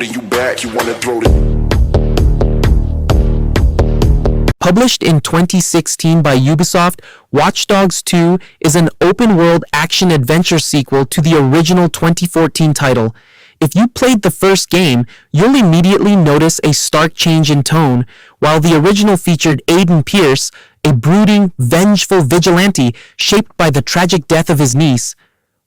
holding you back, you wanna throw the... Published in 2016 by Ubisoft, Watch Dogs 2 is an open-world action-adventure sequel to the original 2014 title. If you played the first game, you'll immediately notice a stark change in tone. While the original featured Aiden Pierce, a brooding, vengeful vigilante shaped by the tragic death of his niece,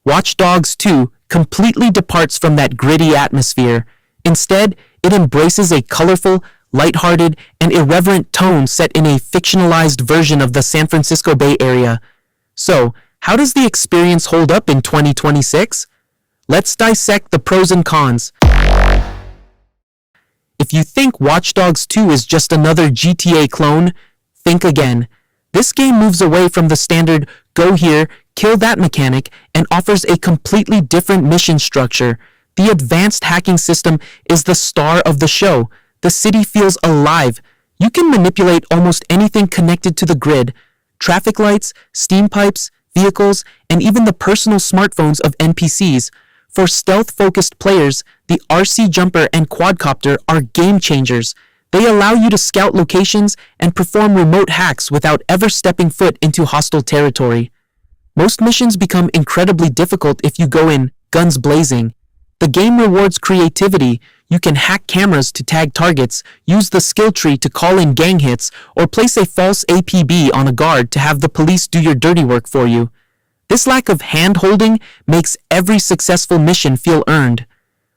Watch Dogs 2 completely departs from that gritty atmosphere. Instead, it embraces a colorful, lighthearted, and irreverent tone set in a fictionalized version of the San Francisco Bay Area. So, how does the experience hold up in 2026? Let's dissect the pros and cons. If you think Watch Dogs 2 is just another GTA clone, think again. This game moves away from the standard go here, kill that mechanic and offers a completely different mission structure. The advanced hacking system is the star of the show. The city feels alive. You can manipulate almost anything connected to the grid. Traffic lights, steam pipes, vehicles, and even the personal smartphones of NPCs. For stealth-focused players, the RC Jumper and Quadcopter are game changers. They allow you to scout locations and perform remote hacks without ever stepping foot into hostile territory. Most missions become incredibly difficult if you go in guns blazing. The game rewards creativity. You can hack cameras to tag targets, use the skill tree to call in gang hits, or place a false APB on a guard to have the police do your dirty work for you. This lack of hand-holding makes every successful mission feel earned.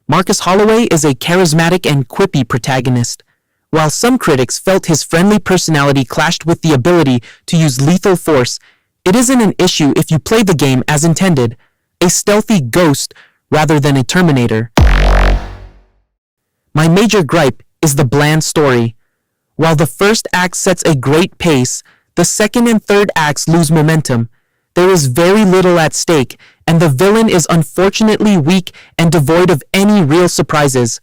Marcus Holloway is a charismatic and quippy protagonist. While some critics felt his friendly personality clashed with the ability to use lethal force, it isn't an issue if you play the game as intended, a stealthy ghost rather than a Terminator. My major gripe is the bland story. While the first act sets a great pace, the second and third acts lose momentum. There is very little at stake, and the villain is unfortunately weak and devoid of any real surprises.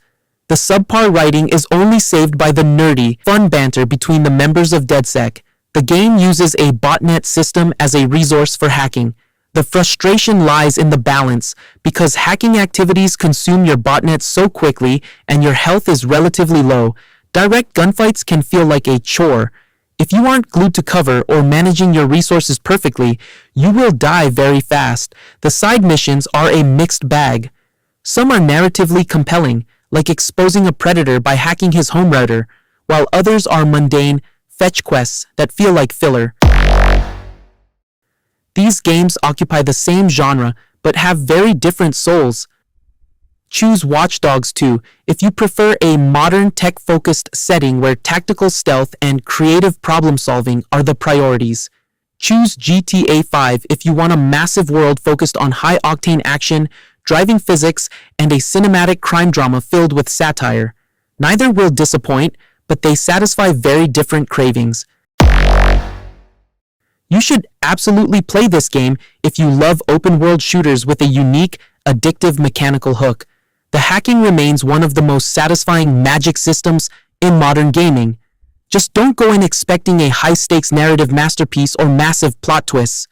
The subpar writing is only saved by the nerdy, fun banter between the members of DedSec. The game uses a botnet system as a resource for hacking. The frustration lies in the balance, because hacking activities consume your botnet so quickly and your health is relatively low. Direct gunfights can feel like a chore. If you aren't glued to cover or managing your resources perfectly, you will die very fast. The side missions are a mixed bag. Some are narratively compelling, like exposing a predator by hacking his home router, while others are mundane, fetch quests that feel like filler. These games occupy the same genre, but have very different souls. Choose Watch Dogs 2 if you prefer a modern tech-focused setting where tactical stealth and creative problem-solving are the priorities. Choose GTA 5 if you want a massive world focused on high-octane action, driving physics, and a cinematic crime drama filled with satire. Neither will disappoint, but they satisfy very different cravings. You should absolutely play this game if you love open-world shooters with a unique, addictive mechanical hook. The hacking remains one of the most satisfying magic systems in modern gaming. Just don't go in expecting a high-stakes narrative masterpiece or massive plot twists.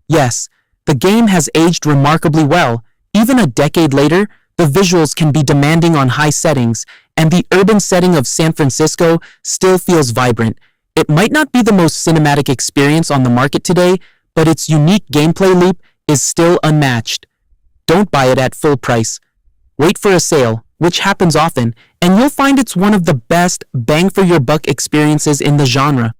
Yes, the game has aged remarkably well. Even a decade later, the visuals can be demanding on high settings, and the urban setting of San Francisco still feels vibrant. It might not be the most cinematic experience on the market today, but its unique gameplay loop is still unmatched. Don't buy it at full price. Wait for a sale, which happens often, and you'll find it's one of the best bang-for-your-buck experiences in the genre.